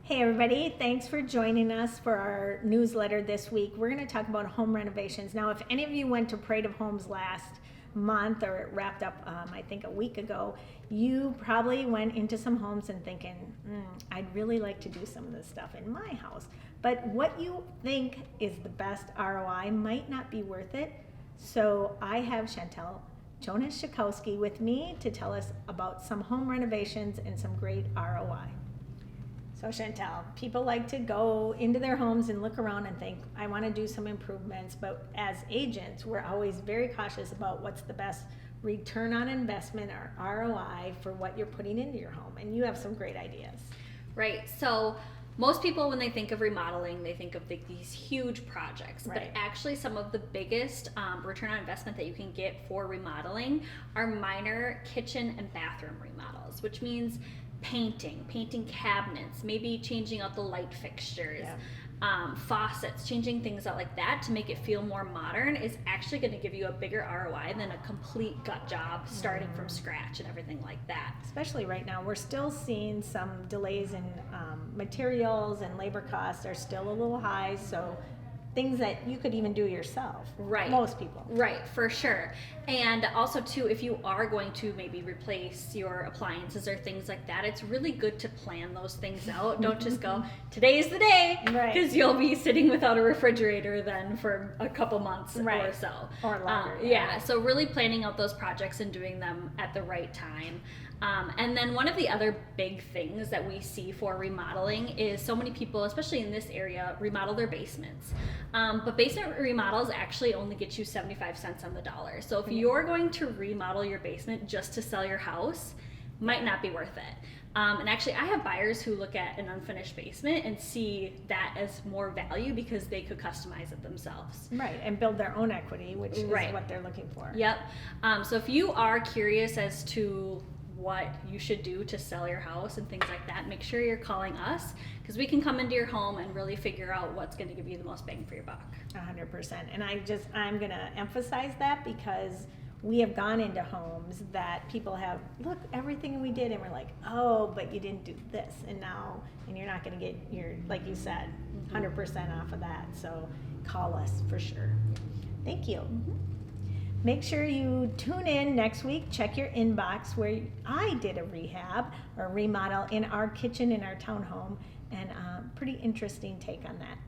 Hey everybody, thanks for joining us for our newsletter this week. We're going to talk about home renovations. Now, if any of you went to Parade of Homes last month, or it wrapped up I think a week ago, you probably went into some homes and thinking, I'd really like to do some of this stuff in my house. But what you think is the best ROI might not be worth it. So I have Chantel Shikowsky with me to tell us about some home renovations and some great ROI. So Chantel, people like to go into their homes and look around and think, I want to do some improvements, but as agents, we're always very cautious about what's the best return on investment or ROI for what you're putting into your home, and you have some great ideas. Right, so most people, when they think of remodeling, they think of these huge projects, right. But actually some of the biggest return on investment that you can get for remodeling are minor kitchen and bathroom remodels, which means painting cabinets, maybe changing out the light fixtures, faucets, changing things out like that to make it feel more modern is actually going to give you a bigger ROI than a complete gut job starting from scratch and everything like that. Especially right now, we're still seeing some delays in materials, and labor costs are still a little high, so things that you could even do yourself. Right. Most people. Right, for sure. And also too, if you are going to maybe replace your appliances or things like that, it's really good to plan those things out. Don't just go, today's the day, because you'll be sitting without a refrigerator then for a couple months or so. Or longer. So really planning out those projects and doing them at the right time. And then one of the other big things that we see for remodeling is so many people, especially in this area, remodel their basements. But basement remodels actually only get you 75 cents on the dollar. So if you're going to remodel your basement just to sell your house, might not be worth it. And actually, I have buyers who look at an unfinished basement and see that as more value because they could customize it themselves. Right, and build their own equity, which is what they're looking for. Yep. So if you are curious as to what you should do to sell your house and things like that, make sure you're calling us, because we can come into your home and really figure out what's going to give you the most bang for your buck. 100%. And I'm going to emphasize that because we have gone into homes that people have, look, everything we did, and we're like, oh, but you didn't do this, and you're not going to get your, like you said, 100% off of that. So call us for sure. Thank you. Make sure you tune in next week. Check your inbox where I did a rehab or remodel in our kitchen in our townhome, and pretty interesting take on that.